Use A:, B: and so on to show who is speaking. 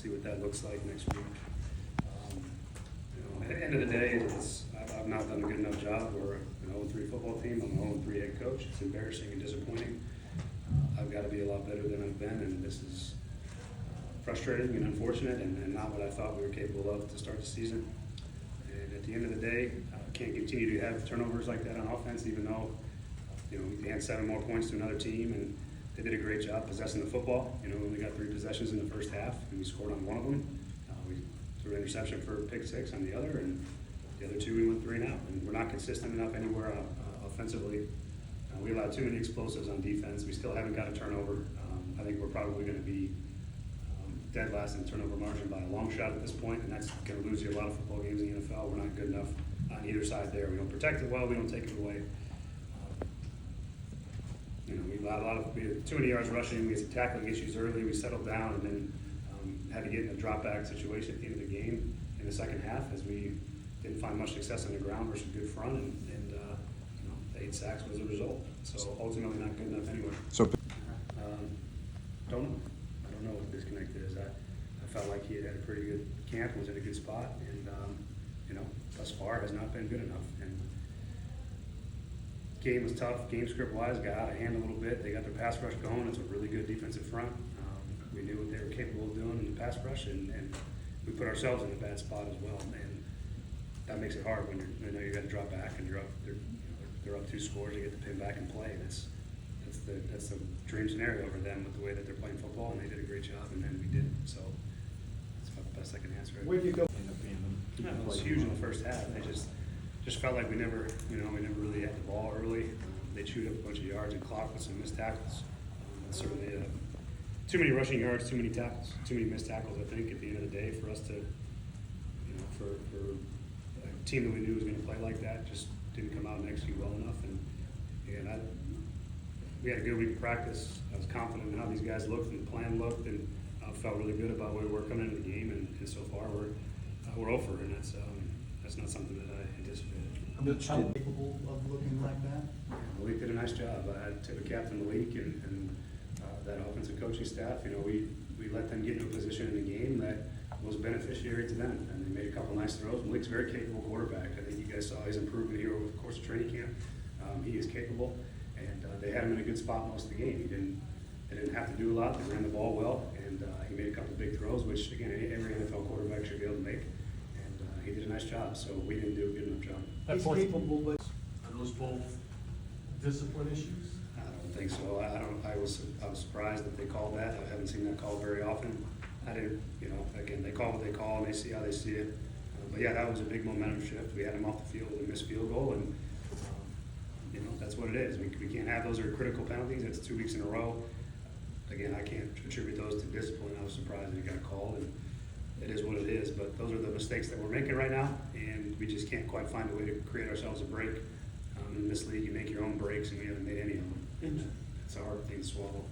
A: see what that looks like next week. At the end of the day, I've not done a good enough job. We're an 0-3 football team. I'm an 0-3 head coach. It's embarrassing and disappointing. I've got to be a lot better than I've been, and this is frustrating and unfortunate and not what I thought we were capable of to start the season. And at the end of the day, can't continue to have turnovers like that on offense, even though we had 7 more points to another team, and they did a great job possessing the football. We only got 3 possessions in the first half, and we scored on one of them. We threw an interception for pick 6 on the other, and the other 2 we went 3 and out. And we're not consistent enough anywhere offensively. We allowed too many explosives on defense. We still haven't got a turnover. I think we're probably going to be dead last in turnover margin by a long shot at this point, and that's going to lose you a lot of football games in the NFL. We're not good enough on either side there. We don't protect it well. We don't take it away. We had too many yards rushing. We had some tackling issues early. We settled down and then had to get in a drop back situation at the end of the game in the second half as we didn't find much success on the ground versus good front, and the 8 sacks was a result. So ultimately not good enough anyway.
B: So
A: don't know. I don't know what the disconnect is. I felt like he had a pretty good camp, was in a good spot, and thus far has not been good enough. And game was tough, game script wise, got out of hand a little bit. They got their pass rush going. It's a really good defensive front. We knew what they were capable of doing in the pass rush, and we put ourselves in a bad spot as well. And that makes it hard when you got to drop back and you're up. They're up 2 scores. They get the pin back and play. That's the dream scenario for them with the way that they're playing football, and they did a great job, and then we didn't. So that's about the best I can answer.
C: Where do you go?
A: It was huge in the first half. They just felt like we never really had the ball early. They chewed up a bunch of yards and clock with some missed tackles. Certainly too many rushing yards, too many tackles, too many missed tackles. I think at the end of the day, for us to, for a team that we knew was going to play like that, just didn't come out and execute well enough. And we had a good week of practice. I was confident in how these guys looked and the plan looked, and felt really good about where we were coming into the game. And so far, we're over, and that's not something that I anticipated.
C: How capable of looking like that?
A: Malik did a nice job. I tip a cap to Malik and that offensive coaching staff. We let them get into a position in the game that was beneficiary to them, and they made a couple nice throws. Malik's a very capable quarterback. I think you guys saw his improvement here over the course of training camp. He is capable, and they had him in a good spot most of the game. They didn't have to do a lot. They ran the ball well, and he made a couple big throws, which again every NFL quarterback should be able to make. And he did a nice job. So we didn't do a good enough job.
C: He's capable, but are those both discipline issues?
A: I don't think so. I was surprised that they called that. I haven't seen that called very often. I didn't. Again, they call what they call, and they see how they see it. But yeah, that was a big momentum shift. We had him off the field with a missed field goal, and that's what it is. We can't have those are critical penalties. That's 2 weeks in a row. Again, I can't attribute those to discipline. I was surprised that he got called, and it is what it is. But those are the mistakes that we're making right now, and we just can't quite find a way to create ourselves a break. In this league, you make your own breaks, and we haven't made any of them. It's a hard thing to swallow.